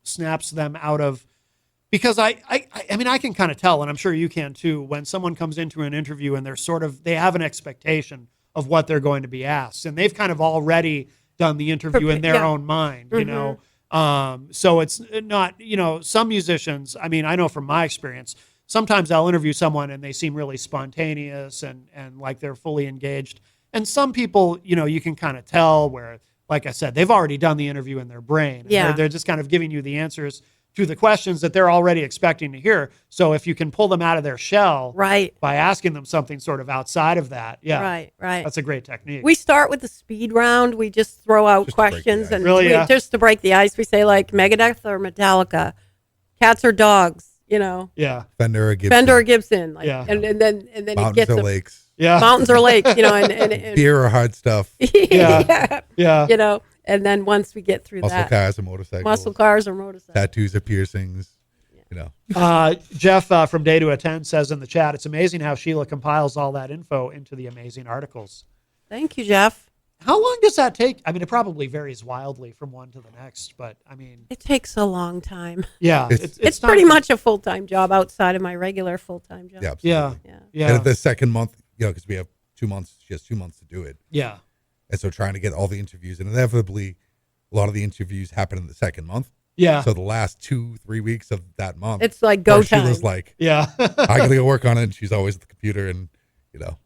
snaps them out of, because I mean, I can kind of tell, and I'm sure you can too, when someone comes into an interview and they have an expectation of what they're going to be asked, and they've kind of already done the interview in their own mind, you know? So it's not, some musicians, I mean, I know from my experience, sometimes I'll interview someone and they seem really spontaneous and like they're fully engaged. And some people, you can kind of tell where, like I said, they've already done the interview in their brain. Yeah. They're just kind of giving you the answers to the questions that they're already expecting to hear. So if you can pull them out of their shell Right. by asking them something sort of outside of that, Right. that's a great technique. We start with the speed round. We just throw out Just to break the questions ice. and Really, yeah. just to break the ice. We say like Megadeth or Metallica, cats or dogs, Yeah. Fender or Gibson. Fender or Gibson, like, Yeah. and then it Mountains gets or them. lakes. Yeah. Mountains or lakes, and Beer or hard stuff. Yeah. Yeah. and then once we get through Muscle that, cars or motorcycles. muscle cars or motorcycles. Tattoos or piercings. Jeff from Day to Attend says in the chat, it's amazing how Sheila compiles all that info into the amazing articles. Thank you, Jeff. How long does that take? I mean, it probably varies wildly from one to the next, but I mean, It takes a long time. yeah, It's time- pretty much a full-time job outside of my regular full-time job. Yeah, absolutely. Yeah. Yeah. And Yeah. the second month, because we have 2 months, she has 2 months to do it. Yeah. And so trying to get all the interviews, and inevitably, a lot of the interviews happen in the second month. Yeah. So the last 2-3 weeks of that month, It's like go time. Sheila's like, Yeah. I gotta go work on it. And she's always at the computer and,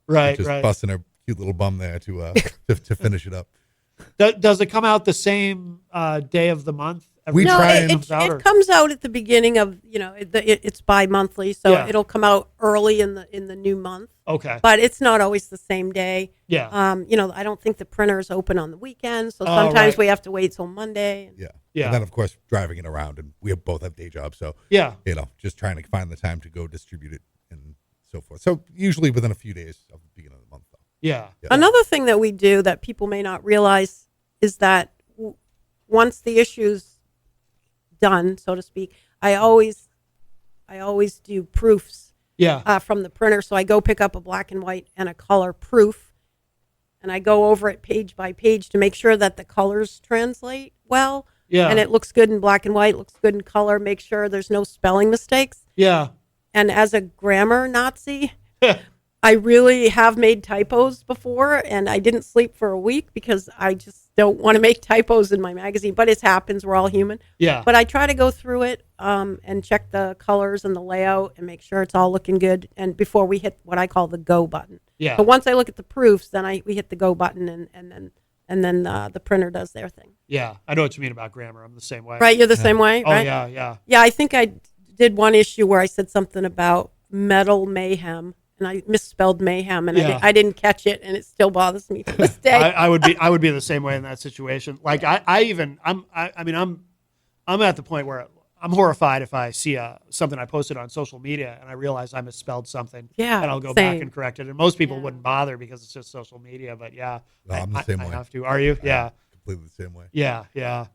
Right, just right. busting her cute little bum there to finish it up. Does it come out the same day of the month? We No, try it, and- it, comes out, or- it comes out at the beginning of it's bi-monthly, so Yeah. it'll come out early in the new month. Okay. But it's not always the same day. Yeah. I don't think the printer is open on the weekends, so Oh, sometimes right. we have to wait till Monday. Yeah. Yeah. And then, of course, driving it around, and we both have day jobs. So, Yeah. just trying to find the time to go distribute it and so forth. So, usually within a few days of the beginning of the month, though. Yeah. Another thing that we do that people may not realize is that once the issue's done, so to speak, I always do proofs Yeah. from the printer. So I go pick up a black and white and a color proof, and I go over it page by page to make sure that the colors translate well. Yeah. And it looks good in black and white, looks good in color, make sure there's no spelling mistakes. Yeah. And as a grammar Nazi, I really have made typos before, and I didn't sleep for a week because I just don't want to make typos in my magazine. But it happens. We're all human. Yeah. But I try to go through it and check the colors and the layout and make sure it's all looking good. And before we hit what I call the go button. Yeah. So once I look at the proofs, then we hit the go button, and then the printer does their thing. Yeah. I know what you mean about grammar. I'm the same way. Right? You're the same way, Oh, right? yeah, yeah. Yeah, I think I did one issue where I said something about metal mayhem, and I misspelled mayhem, and Yeah. I didn't catch it, and it still bothers me to this day. I would be the same way in that situation. Like I'm at the point where I'm horrified if I see something I posted on social media and I realize I misspelled something. Yeah, and I'll go same. back and correct it. And most people Yeah. wouldn't bother because it's just social media. But yeah, No, I'm the same I way. have to. Are you? Yeah, Completely the same way. yeah, yeah.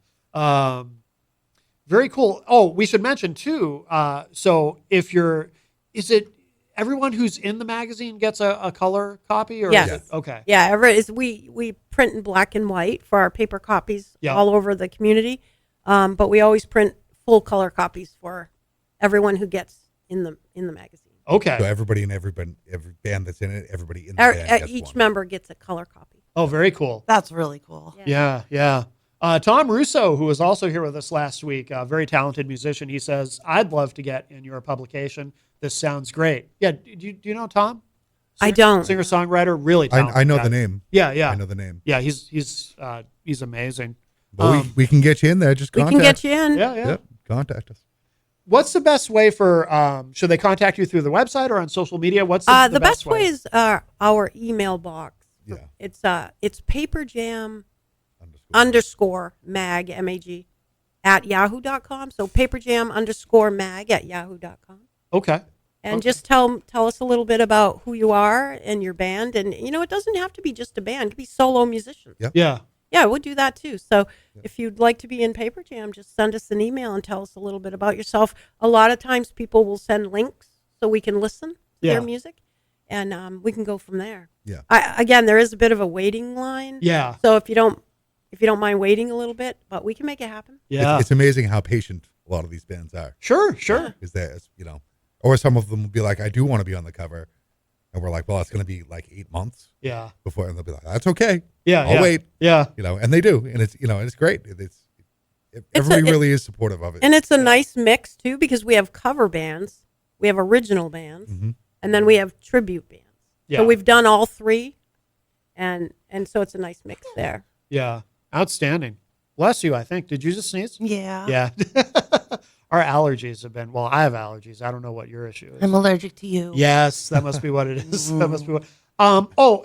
Very cool. Oh, we should mention too. So is it everyone who's in the magazine gets a color copy, or Yes. is it, okay? Yeah, we print in black and white for our paper copies Yeah. all over the community, but we always print full color copies for everyone who gets in the magazine. Okay. So every band that's in it, everybody in the band gets Each one. member gets a color copy. Oh, very cool. That's really cool. Yeah, yeah. Tom Russo, who was also here with us last week, a very talented musician, he says, I'd love to get in your publication. This sounds great. Yeah, do you know Tom? I don't. Singer-songwriter, really talented I know guy. the name. Yeah, yeah. I know the name. Yeah, he's amazing. But we can get you in there. Just We contact. can get you in. Yeah, yeah. Yep, contact us. What's the best way for, should they contact you through the website or on social media? What's the The best way is our email box. Yeah. It's Paperjam _ mag, M-A-G, at yahoo.com. So Paperjam _ mag at yahoo.com. Okay. And just tell us a little bit about who you are and your band. And, it doesn't have to be just a band. It could be solo musicians. Yep. Yeah. Yeah, we'll do that too. So if you'd like to be in Paperjam, just send us an email and tell us a little bit about yourself. A lot of times people will send links so we can listen to their music, and we can go from there. Yeah. Again, there is a bit of a waiting line. Yeah. So if you don't mind waiting a little bit, but we can make it happen. Yeah. It's amazing how patient a lot of these bands are. Sure, sure. Is that or some of them will be like, I do want to be on the cover, and we're like, well, it's going to be like 8 months Yeah. before, and they'll be like, that's okay. Yeah. I'll yeah. wait. Yeah. And they do, and it's great. Everybody really is supportive of it. And it's a nice mix too, because we have cover bands, we have original bands, and then we have tribute bands. Yeah. So we've done all three, and so it's a nice mix there. Yeah. Outstanding. Bless you, I think. Did you just sneeze? Yeah. Yeah. Our allergies have been, I have allergies. I don't know what your issue is. I'm allergic to you. Yes, that must be what it is. That must be what.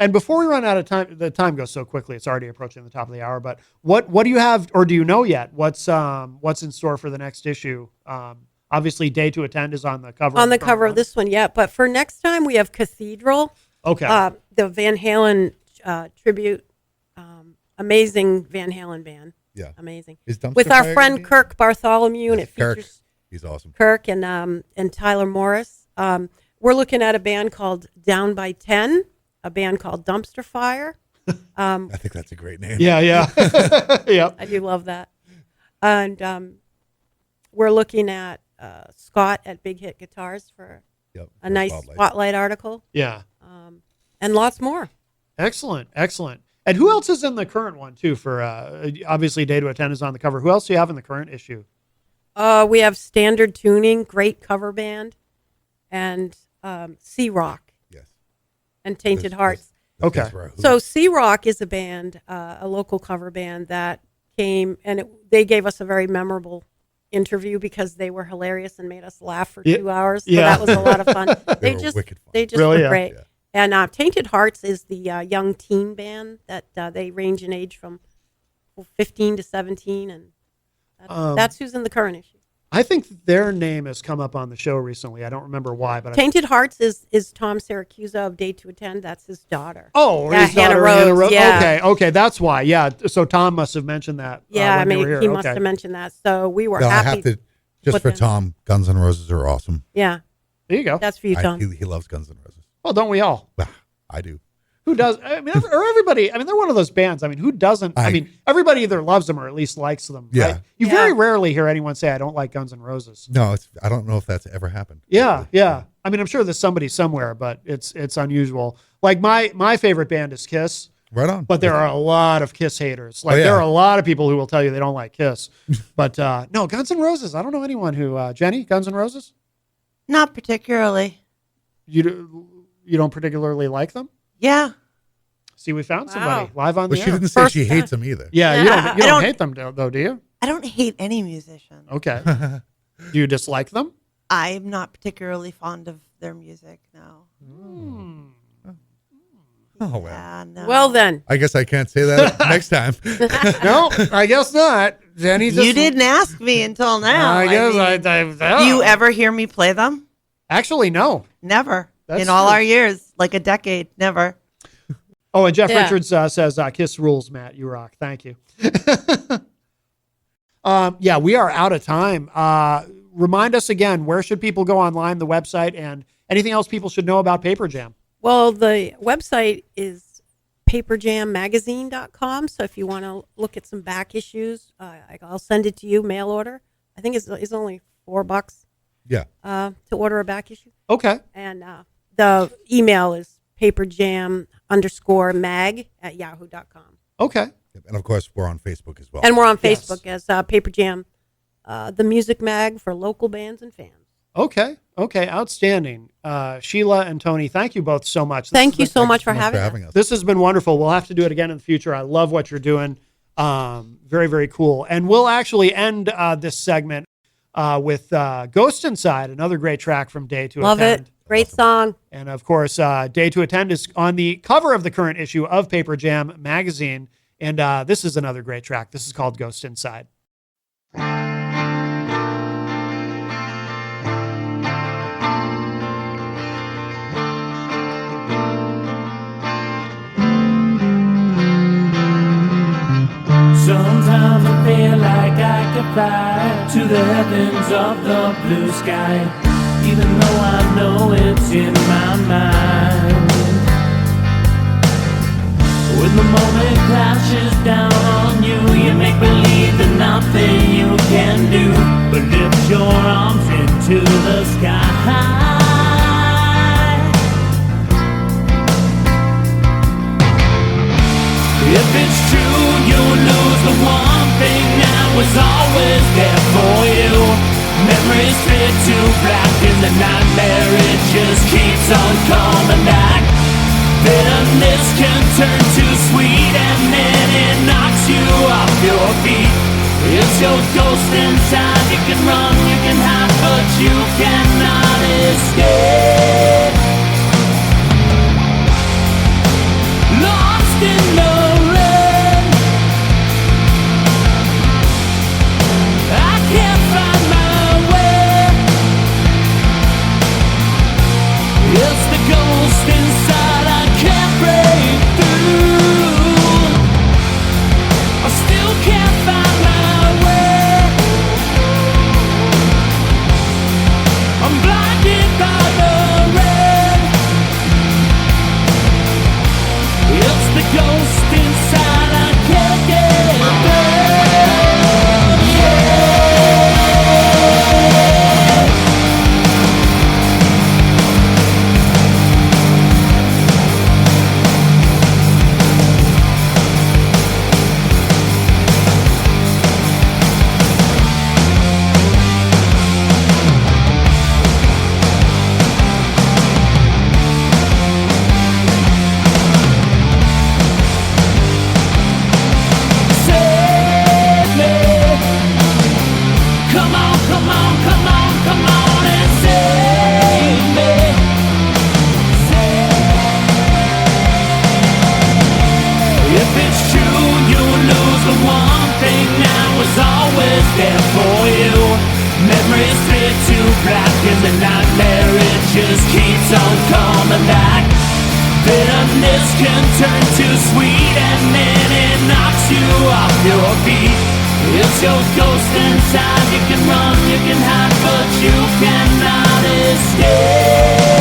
And before we run out of time, the time goes so quickly. It's already approaching the top of the hour. But what do you have, or do you know yet? What's in store for the next issue? Obviously, Day to Attend is on the cover. On the cover of this one, yeah. But for next time, we have Cathedral. Okay. The Van Halen tribute. Amazing Van Halen band. Yeah. Amazing. Is Dumpster With our Fire friend gonna be- Kirk Bartholomew, and Yes, it Kirk. features He's awesome. Kirk and Tyler Morris. We're looking at a band called Down by 10, a band called Dumpster Fire. I think that's a great name. yeah, yeah, yeah. I do love that. And we're looking at Scott at Big Hit Guitars for Yep. a nice spotlight article, Yeah. and lots more. Excellent, excellent. And who else is in the current one too? For obviously, Day to Attend is on the cover. Who else do you have in the current issue? We have Standard Tuning, great cover band, and Sea Rock Yes. and Tainted Hearts. Okay. So Sea Rock is a band, a local cover band that came, and they gave us a very memorable interview because they were hilarious and made us laugh for 2 hours. So Yeah. that was a lot of fun. They were wicked fun. They just Really? were Yeah. great. Yeah. And Tainted Hearts is the young teen band that they range in age from 15 to 17, and that's who's in the current issue. I think their name has come up on the show recently. I don't remember why, but Tainted Hearts is Tom Syracusa of Day to Attend. That's his daughter. his Hannah daughter, Rose, yeah. Okay, that's why. Yeah, so Tom must have mentioned that. Yeah, when they were here. he must Okay. have mentioned that. So we were No, I happy. have to, just put for them- Tom, Guns N' Roses are awesome. Yeah, There you go. that's for you, Tom. He loves Guns N' Roses. Well, don't we all? Bah, I do. Who does? I mean, or everybody. I mean, they're one of those bands. I mean, who doesn't? I mean, everybody either loves them or at least likes them. Yeah. Right? You Yeah. very rarely hear anyone say, "I don't like Guns N' Roses." No, I don't know if that's ever happened. Yeah, yeah. I mean, I'm sure there's somebody somewhere, but it's unusual. Like my favorite band is Kiss. Right on. But there are a lot of Kiss haters. Like there are a lot of people who will tell you they don't like Kiss. But no, Guns N' Roses. I don't know anyone who Jenny, Guns N' Roses? Not particularly. You don't particularly like them? Yeah. See, we found somebody live on But the she air. didn't say she hates them either. Yeah, you don't hate them though, do you? I don't hate any musician. Okay. Do you dislike them? I'm not particularly fond of their music, no. Oh, well. Yeah, no. Well, then. I guess I can't say that next time. No, I guess not. Jenny just... You didn't ask me until now. I guess mean, do you ever hear me play them? Actually, no. Never. That's in all true. our years, like a decade, never. Oh, and Jeff Yeah. Richards says, Kiss rules, Matt. You rock. Thank you. Yeah, we are out of time. Remind us again, where should people go online, the website, and anything else people should know about Paperjam? Well, the website is paperjammagazine.com. So if you want to look at some back issues, I'll send it to you, mail order. I think it's only $4 Yeah. to order a back issue. Okay. And the email is paperjam_mag@yahoo.com. Okay. And of course, we're on Facebook as well. And we're on Yes. Facebook as Paperjam, the music mag for local bands and fans. Okay. Outstanding. Sheila and Tony, thank you both so much. Thank you so Thank much you for so having us. This has been wonderful. We'll have to do it again in the future. I love what you're doing. Very, very cool. And we'll actually end this segment with Ghost Inside, another great track from Day to Love Attend. it. Great song. And of course, Day to Attend is on the cover of the current issue of Paperjam magazine. And this is another great track. This is called Ghost Inside. Sometimes I feel like I could fly to the heavens of the blue sky, even though I know it's in my mind. When the moment crashes down on you, you make believe that nothing you can do but lift your arms into the sky. If it's true, you'll lose the one thing that was always there for you. Memories fit too black in the nightmare, it just keeps on coming back. Bitterness can turn to sweet and then it knocks you off your feet. It's your ghost inside, you can run, you can hide, but you cannot escape. Lost in the rain, I can't find my way. It's the ghost inside, I can't break through. I still can't find my way. I'm blinded by the rain. It's the ghost inside, I can't get away. Yeah. Save me. Come on, come on, come on, come on and save me. If it's true, you'll lose the one thing that was always there for you. Memories fit too black in the nightmare, it just keeps on coming back. Bitterness can turn to sweet and then it knocks you off your feet. It's your ghost inside, you can run, you can hide, but you cannot escape.